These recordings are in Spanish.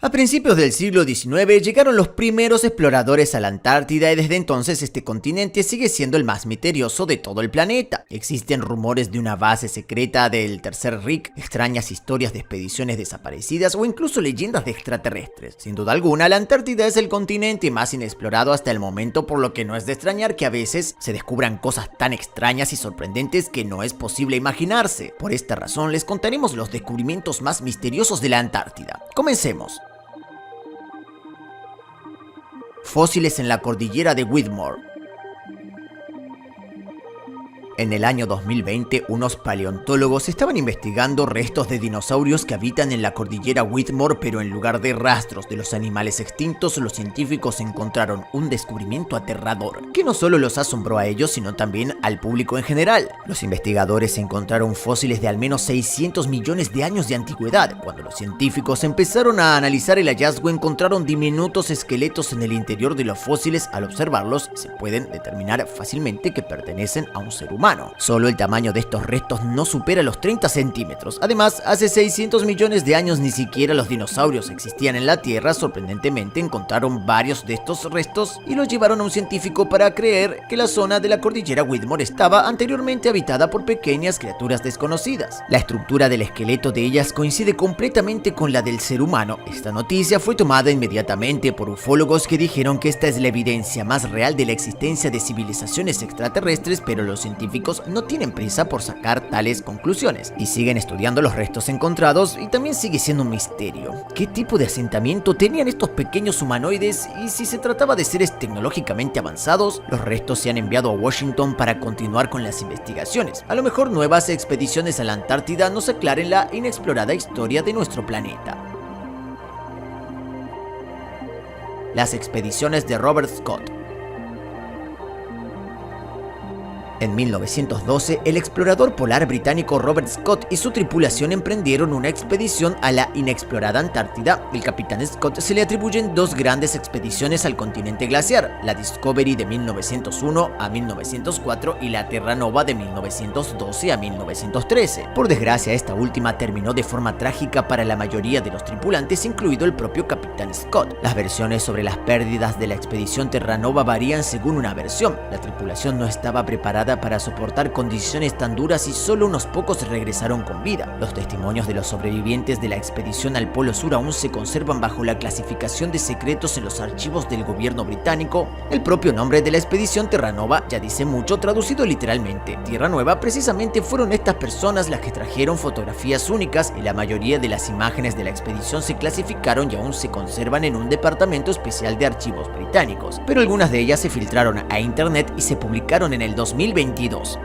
A principios del siglo XIX llegaron los primeros exploradores a la Antártida y desde entonces este continente sigue siendo el más misterioso de todo el planeta. Existen rumores de una base secreta del Tercer Reich, extrañas historias de expediciones desaparecidas o incluso leyendas de extraterrestres. Sin duda alguna, la Antártida es el continente más inexplorado hasta el momento, por lo que no es de extrañar que a veces se descubran cosas tan extrañas y sorprendentes que no es posible imaginarse. Por esta razón les contaremos los descubrimientos más misteriosos de la Antártida. Comencemos. Fósiles en la cordillera de Whitmore. En el año 2020, unos paleontólogos estaban investigando restos de dinosaurios que habitan en la cordillera Whitmore, pero en lugar de rastros de los animales extintos, los científicos encontraron un descubrimiento aterrador, que no solo los asombró a ellos, sino también al público en general. Los investigadores encontraron fósiles de al menos 600 millones de años de antigüedad. Cuando los científicos empezaron a analizar el hallazgo, encontraron diminutos esqueletos en el interior de los fósiles. Al observarlos, se pueden determinar fácilmente que pertenecen a un ser humano. Solo el tamaño de estos restos no supera los 30 centímetros. Además, hace 600 millones de años ni siquiera los dinosaurios existían en la Tierra. Sorprendentemente, encontraron varios de estos restos y los llevaron a un científico para creer que la zona de la cordillera Whitmore estaba anteriormente habitada por pequeñas criaturas desconocidas. La estructura del esqueleto de ellas coincide completamente con la del ser humano. Esta noticia fue tomada inmediatamente por ufólogos que dijeron que esta es la evidencia más real de la existencia de civilizaciones extraterrestres, pero los científicos no tienen prisa por sacar tales conclusiones y siguen estudiando los restos encontrados, y también sigue siendo un misterio. ¿Qué tipo de asentamiento tenían estos pequeños humanoides? Y si se trataba de seres tecnológicamente avanzados, los restos se han enviado a Washington para continuar con las investigaciones. A lo mejor nuevas expediciones a la Antártida nos aclaren la inexplorada historia de nuestro planeta. Las expediciones de Robert Scott. En 1912, el explorador polar británico Robert Scott y su tripulación emprendieron una expedición a la inexplorada Antártida. El capitán Scott se le atribuyen dos grandes expediciones al continente glaciar, la Discovery de 1901 a 1904 y la Terra Nova de 1912 a 1913. Por desgracia, esta última terminó de forma trágica para la mayoría de los tripulantes, incluido el propio capitán Scott. Las versiones sobre las pérdidas de la expedición Terra Nova varían según una versión. La tripulación no estaba preparada para soportar condiciones tan duras y solo unos pocos regresaron con vida. Los testimonios de los sobrevivientes de la expedición al Polo Sur aún se conservan bajo la clasificación de secretos en los archivos del gobierno británico. El propio nombre de la expedición Terra Nova ya dice mucho, traducido literalmente. Tierra Nueva, precisamente fueron estas personas las que trajeron fotografías únicas, y la mayoría de las imágenes de la expedición se clasificaron y aún se conservan en un departamento especial de archivos británicos, pero algunas de ellas se filtraron a internet y se publicaron en el 2022.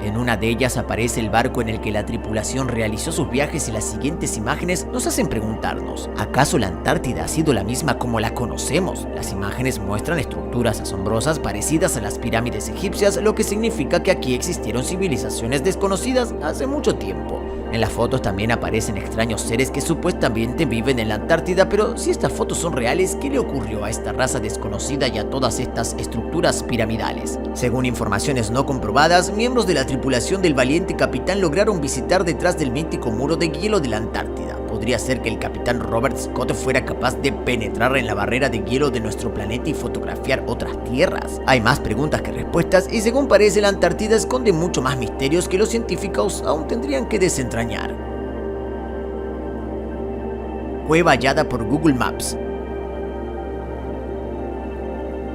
En una de ellas aparece el barco en el que la tripulación realizó sus viajes, y las siguientes imágenes nos hacen preguntarnos: ¿acaso la Antártida ha sido la misma como la conocemos? Las imágenes muestran estructuras asombrosas parecidas a las pirámides egipcias, lo que significa que aquí existieron civilizaciones desconocidas hace mucho tiempo. En las fotos también aparecen extraños seres que supuestamente viven en la Antártida, pero si estas fotos son reales, ¿qué le ocurrió a esta raza desconocida y a todas estas estructuras piramidales? Según informaciones no comprobadas, miembros de la tripulación del valiente capitán lograron visitar detrás del mítico muro de hielo de la Antártida. ¿Podría ser que el capitán Robert Scott fuera capaz de penetrar en la barrera de hielo de nuestro planeta y fotografiar otras tierras? Hay más preguntas que respuestas, y según parece, la Antártida esconde mucho más misterios que los científicos aún tendrían que desentrañar. Cueva hallada por Google Maps.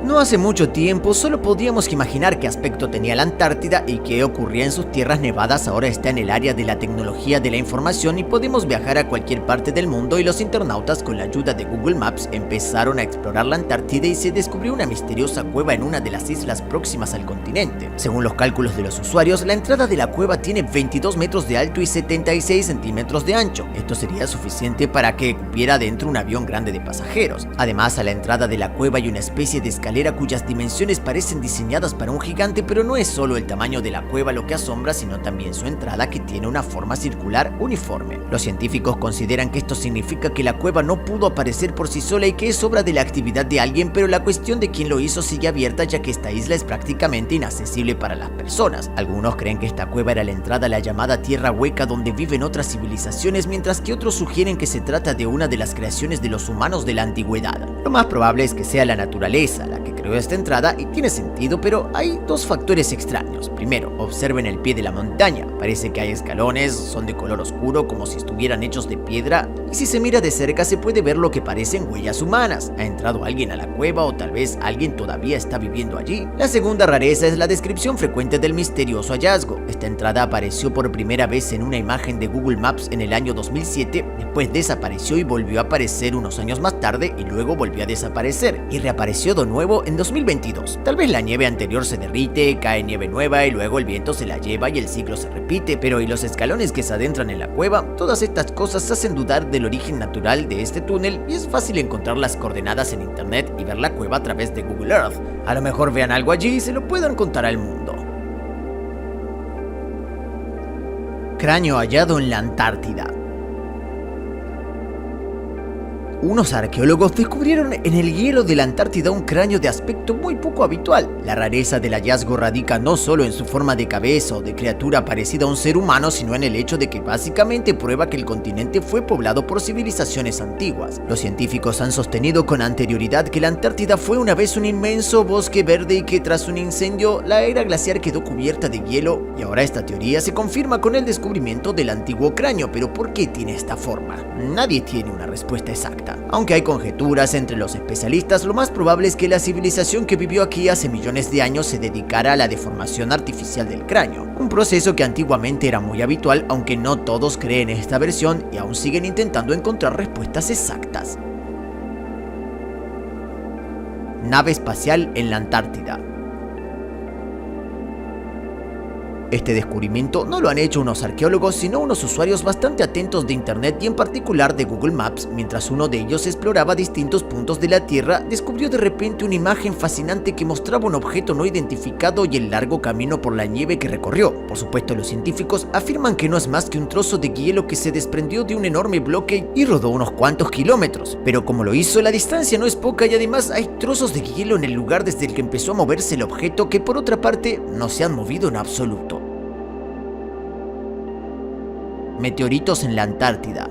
No hace mucho tiempo solo podíamos imaginar qué aspecto tenía la Antártida y qué ocurría en sus tierras nevadas. Ahora está en el área de la tecnología de la información y podemos viajar a cualquier parte del mundo, y los internautas, con la ayuda de Google Maps, empezaron a explorar la Antártida y se descubrió una misteriosa cueva en una de las islas próximas al continente. Según los cálculos de los usuarios, la entrada de la cueva tiene 22 metros de alto y 76 centímetros de ancho. Esto sería suficiente para que cupiera dentro un avión grande de pasajeros. Además, a la entrada de la cueva hay una especie de escalera escalera cuyas dimensiones parecen diseñadas para un gigante, pero no es solo el tamaño de la cueva lo que asombra, sino también su entrada, que tiene una forma circular uniforme. Los científicos consideran que esto significa que la cueva no pudo aparecer por sí sola y que es obra de la actividad de alguien, pero la cuestión de quién lo hizo sigue abierta, ya que esta isla es prácticamente inaccesible para las personas. Algunos creen que esta cueva era la entrada a la llamada Tierra Hueca, donde viven otras civilizaciones, mientras que otros sugieren que se trata de una de las creaciones de los humanos de la antigüedad. Lo más probable es que sea la naturaleza la que creó esta entrada, y tiene sentido, pero hay dos factores extraños. Primero, observen el pie de la montaña. Parece que hay escalones, son de color oscuro como si estuvieran hechos de piedra, y si se mira de cerca se puede ver lo que parecen huellas humanas. ¿Ha entrado alguien a la cueva o tal vez alguien todavía está viviendo allí? La segunda rareza es la descripción frecuente del misterioso hallazgo. Esta entrada apareció por primera vez en una imagen de Google Maps en el año 2007, después desapareció y volvió a aparecer unos años más tarde, y luego volvió a desaparecer y reapareció de nuevo en 2022. Tal vez la nieve anterior se derrite, cae nieve nueva y luego el viento se la lleva y el ciclo se repite, pero ¿y los escalones que se adentran en la cueva? Todas estas cosas hacen dudar del origen natural de este túnel, y es fácil encontrar las coordenadas en internet y ver la cueva a través de Google Earth. A lo mejor vean algo allí y se lo puedan contar al mundo. Cráneo hallado en la Antártida. Unos arqueólogos descubrieron en el hielo de la Antártida un cráneo de aspecto muy poco habitual. La rareza del hallazgo radica no solo en su forma de cabeza o de criatura parecida a un ser humano, sino en el hecho de que básicamente prueba que el continente fue poblado por civilizaciones antiguas. Los científicos han sostenido con anterioridad que la Antártida fue una vez un inmenso bosque verde y que tras un incendio la era glaciar quedó cubierta de hielo, y ahora esta teoría se confirma con el descubrimiento del antiguo cráneo. Pero ¿por qué tiene esta forma? Nadie tiene una respuesta exacta. Aunque hay conjeturas entre los especialistas, lo más probable es que la civilización que vivió aquí hace millones de años se dedicara a la deformación artificial del cráneo, un proceso que antiguamente era muy habitual, aunque no todos creen esta versión y aún siguen intentando encontrar respuestas exactas. Nave espacial en la Antártida. Este descubrimiento no lo han hecho unos arqueólogos, sino unos usuarios bastante atentos de internet y en particular de Google Maps. Mientras uno de ellos exploraba distintos puntos de la Tierra, descubrió de repente una imagen fascinante que mostraba un objeto no identificado y el largo camino por la nieve que recorrió. Por supuesto, los científicos afirman que no es más que un trozo de hielo que se desprendió de un enorme bloque y rodó unos cuantos kilómetros. Pero como lo hizo, la distancia no es poca y además hay trozos de hielo en el lugar desde el que empezó a moverse el objeto, que por otra parte no se han movido en absoluto. Meteoritos en la Antártida.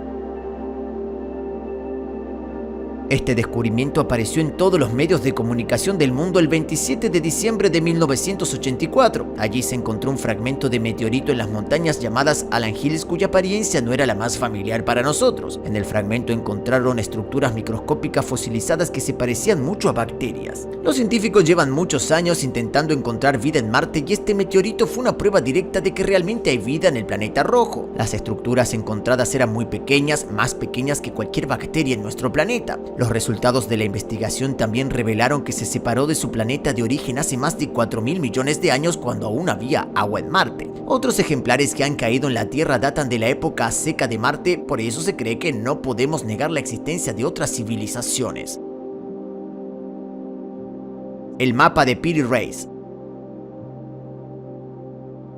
Este descubrimiento apareció en todos los medios de comunicación del mundo el 27 de diciembre de 1984. Allí se encontró un fragmento de meteorito en las montañas llamadas Alan Hills, cuya apariencia no era la más familiar para nosotros. En el fragmento encontraron estructuras microscópicas fosilizadas que se parecían mucho a bacterias. Los científicos llevan muchos años intentando encontrar vida en Marte, y este meteorito fue una prueba directa de que realmente hay vida en el planeta rojo. Las estructuras encontradas eran muy pequeñas, más pequeñas que cualquier bacteria en nuestro planeta. Los resultados de la investigación también revelaron que se separó de su planeta de origen hace más de 4.000 millones de años, cuando aún había agua en Marte. Otros ejemplares que han caído en la Tierra datan de la época seca de Marte, por eso se cree que no podemos negar la existencia de otras civilizaciones. El mapa de Piri Reis.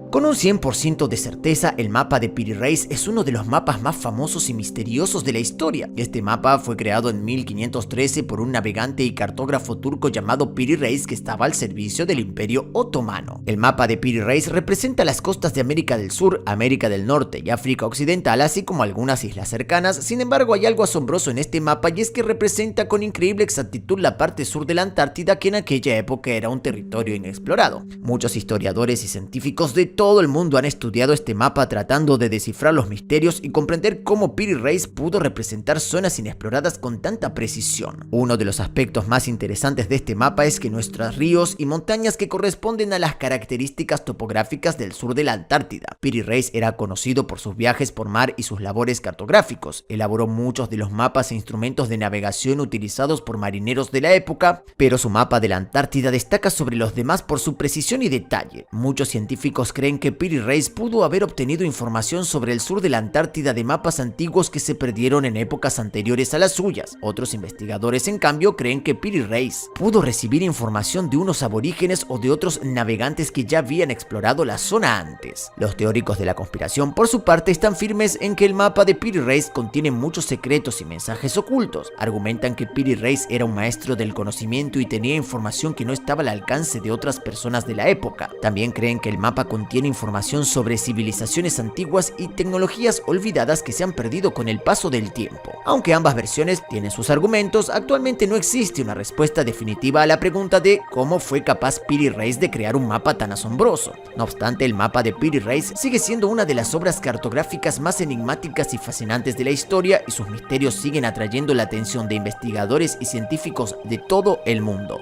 Con un 100% de certeza, el mapa de Piri Reis es uno de los mapas más famosos y misteriosos de la historia. Este mapa fue creado en 1513 por un navegante y cartógrafo turco llamado Piri Reis, que estaba al servicio del Imperio Otomano. El mapa de Piri Reis representa las costas de América del Sur, América del Norte y África Occidental, así como algunas islas cercanas. Sin embargo, hay algo asombroso en este mapa, y es que representa con increíble exactitud la parte sur de la Antártida, que en aquella época era un territorio inexplorado. Muchos historiadores y científicos de todo el mundo han estudiado este mapa tratando de descifrar los misterios y comprender cómo Piri Reis pudo representar zonas inexploradas con tanta precisión. Uno de los aspectos más interesantes de este mapa es que nuestros ríos y montañas que corresponden a las características topográficas del sur de la Antártida. Piri Reis era conocido por sus viajes por mar y sus labores cartográficos. Elaboró muchos de los mapas e instrumentos de navegación utilizados por marineros de la época, pero su mapa de la Antártida destaca sobre los demás por su precisión y detalle. Muchos científicos creen creen que Piri Reis pudo haber obtenido información sobre el sur de la Antártida de mapas antiguos que se perdieron en épocas anteriores a las suyas. Otros investigadores, en cambio, creen que Piri Reis pudo recibir información de unos aborígenes o de otros navegantes que ya habían explorado la zona antes. Los teóricos de la conspiración, por su parte, están firmes en que el mapa de Piri Reis contiene muchos secretos y mensajes ocultos. Argumentan que Piri Reis era un maestro del conocimiento y tenía información que no estaba al alcance de otras personas de la época. También creen que el mapa contiene información sobre civilizaciones antiguas y tecnologías olvidadas que se han perdido con el paso del tiempo. Aunque ambas versiones tienen sus argumentos, actualmente no existe una respuesta definitiva a la pregunta de cómo fue capaz Piri Reis de crear un mapa tan asombroso. No obstante, el mapa de Piri Reis sigue siendo una de las obras cartográficas más enigmáticas y fascinantes de la historia, y sus misterios siguen atrayendo la atención de investigadores y científicos de todo el mundo.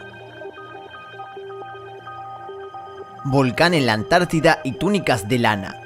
Volcán en la Antártida y túnicas de lana.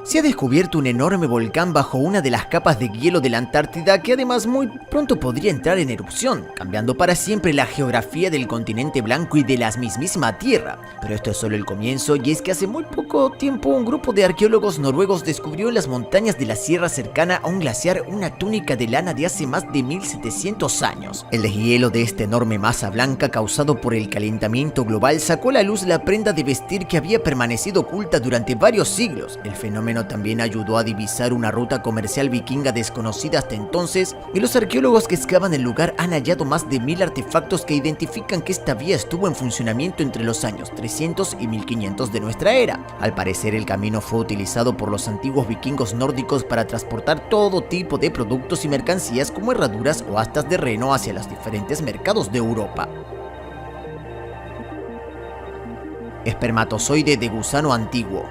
Se ha descubierto un enorme volcán bajo una de las capas de hielo de la Antártida que además muy pronto podría entrar en erupción, cambiando para siempre la geografía del continente blanco y de la mismísima Tierra. Pero esto es solo el comienzo, y es que hace muy poco tiempo un grupo de arqueólogos noruegos descubrió en las montañas de la sierra cercana a un glaciar una túnica de lana de hace más de 1700 años. El deshielo de esta enorme masa blanca causado por el calentamiento global sacó a la luz la prenda de vestir que había permanecido oculta durante varios siglos. El fenómeno también ayudó a divisar una ruta comercial vikinga desconocida hasta entonces, y los arqueólogos que excavan el lugar han hallado más de 1000 artefactos que identifican que esta vía estuvo en funcionamiento entre los años 300 y 1500 de nuestra era. Al parecer, el camino fue utilizado por los antiguos vikingos nórdicos para transportar todo tipo de productos y mercancías como herraduras o astas de reno hacia los diferentes mercados de Europa. Espermatozoide de gusano antiguo.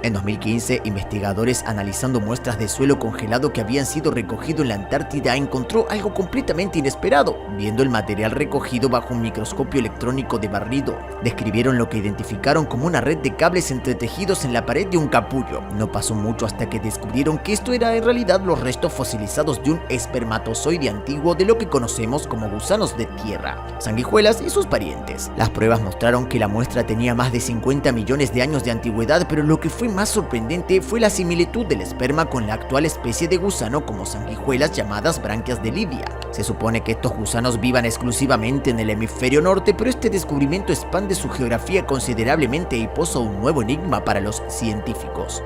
En 2015, investigadores analizando muestras de suelo congelado que habían sido recogido en la Antártida encontró algo completamente inesperado. Viendo el material recogido bajo un microscopio electrónico de barrido, describieron lo que identificaron como una red de cables entretejidos en la pared de un capullo. No pasó mucho hasta que descubrieron que esto era en realidad los restos fosilizados de un espermatozoide antiguo de lo que conocemos como gusanos de tierra, sanguijuelas y sus parientes. Las pruebas mostraron que la muestra tenía más de 50 millones de años de antigüedad, pero lo que fue más sorprendente fue la similitud del esperma con la actual especie de gusano como sanguijuelas llamadas branquias de Lidia. Se supone que estos gusanos vivan exclusivamente en el hemisferio norte, pero este descubrimiento expande su geografía considerablemente y posa un nuevo enigma para los científicos.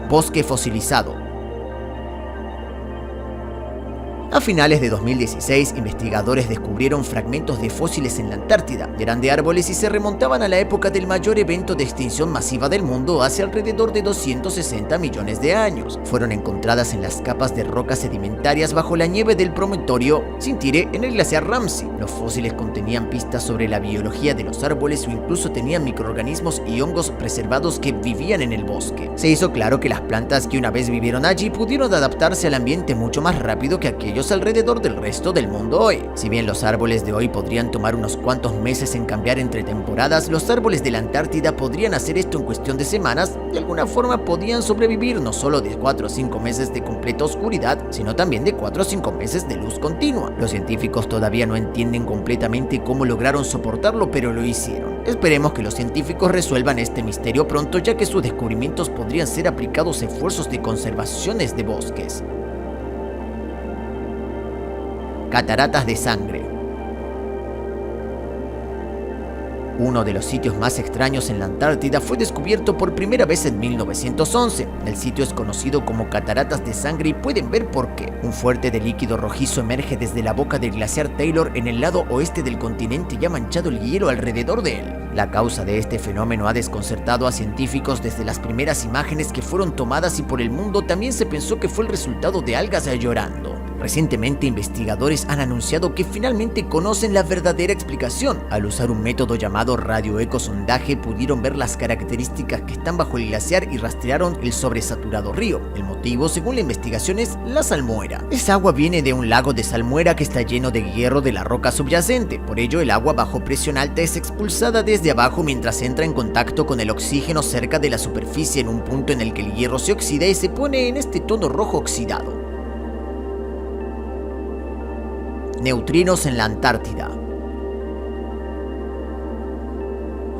Bosque fosilizado. A finales de 2016, investigadores descubrieron fragmentos de fósiles en la Antártida. Eran de árboles y se remontaban a la época del mayor evento de extinción masiva del mundo hace alrededor de 260 millones de años. Fueron encontradas en las capas de rocas sedimentarias bajo la nieve del promontorio Sintire en el glaciar Ramsay. Los fósiles contenían pistas sobre la biología de los árboles o incluso tenían microorganismos y hongos preservados que vivían en el bosque. Se hizo claro que las plantas que una vez vivieron allí pudieron adaptarse al ambiente mucho más rápido que aquellos alrededor del resto del mundo hoy. Si bien los árboles de hoy podrían tomar unos cuantos meses en cambiar entre temporadas, los árboles de la Antártida podrían hacer esto en cuestión de semanas. De alguna forma podían sobrevivir no solo de 4 o 5 meses de completa oscuridad, sino también de 4 o 5 meses de luz continua. Los científicos todavía no entienden completamente cómo lograron soportarlo, pero lo hicieron. Esperemos que los científicos resuelvan este misterio pronto, ya que sus descubrimientos podrían ser aplicados a esfuerzos de conservación de bosques. Cataratas de sangre. Uno de los sitios más extraños en la Antártida fue descubierto por primera vez en 1911. El sitio es conocido como Cataratas de Sangre y pueden ver por qué. Un fuerte de líquido rojizo emerge desde la boca del glaciar Taylor en el lado oeste del continente y ha manchado el hielo alrededor de él. La causa de este fenómeno ha desconcertado a científicos desde las primeras imágenes que fueron tomadas, y por el mundo también se pensó que fue el resultado de algas llorando. Recientemente, investigadores han anunciado que finalmente conocen la verdadera explicación. Al usar un método llamado radioecosondaje, pudieron ver las características que están bajo el glaciar y rastrearon el sobresaturado río. El motivo, según la investigación, es la salmuera. Esa agua viene de un lago de salmuera que está lleno de hierro de la roca subyacente. Por ello, el agua bajo presión alta es expulsada desde abajo mientras entra en contacto con el oxígeno cerca de la superficie, en un punto en el que el hierro se oxida y se pone en este tono rojo oxidado. Neutrinos en la Antártida.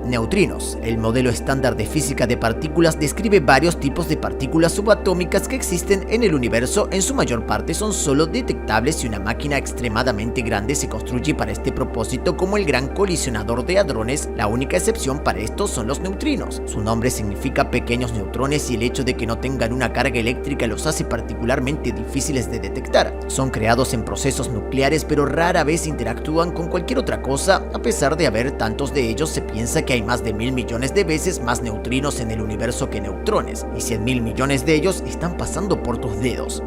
Neutrinos. El modelo estándar de física de partículas describe varios tipos de partículas subatómicas que existen en el universo. En su mayor parte son solo detectables si una máquina extremadamente grande se construye para este propósito, como el Gran Colisionador de Hadrones. La única excepción para esto son los neutrinos. Su nombre significa pequeños neutrones y el hecho de que no tengan una carga eléctrica los hace particularmente difíciles de detectar. Son creados en procesos nucleares, pero rara vez interactúan con cualquier otra cosa. A pesar de haber tantos de ellos, se piensa que hay más de 1000 millones de veces más neutrinos en el universo que neutrones, y 100.000 millones de ellos están pasando por tus dedos.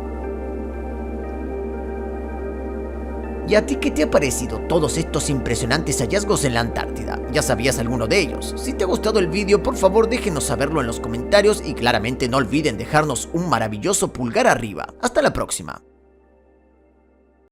¿Y a ti qué te ha parecido todos estos impresionantes hallazgos en la Antártida? ¿Ya sabías alguno de ellos? Si te ha gustado el vídeo, por favor déjenos saberlo en los comentarios y claramente no olviden dejarnos un maravilloso pulgar arriba. Hasta la próxima.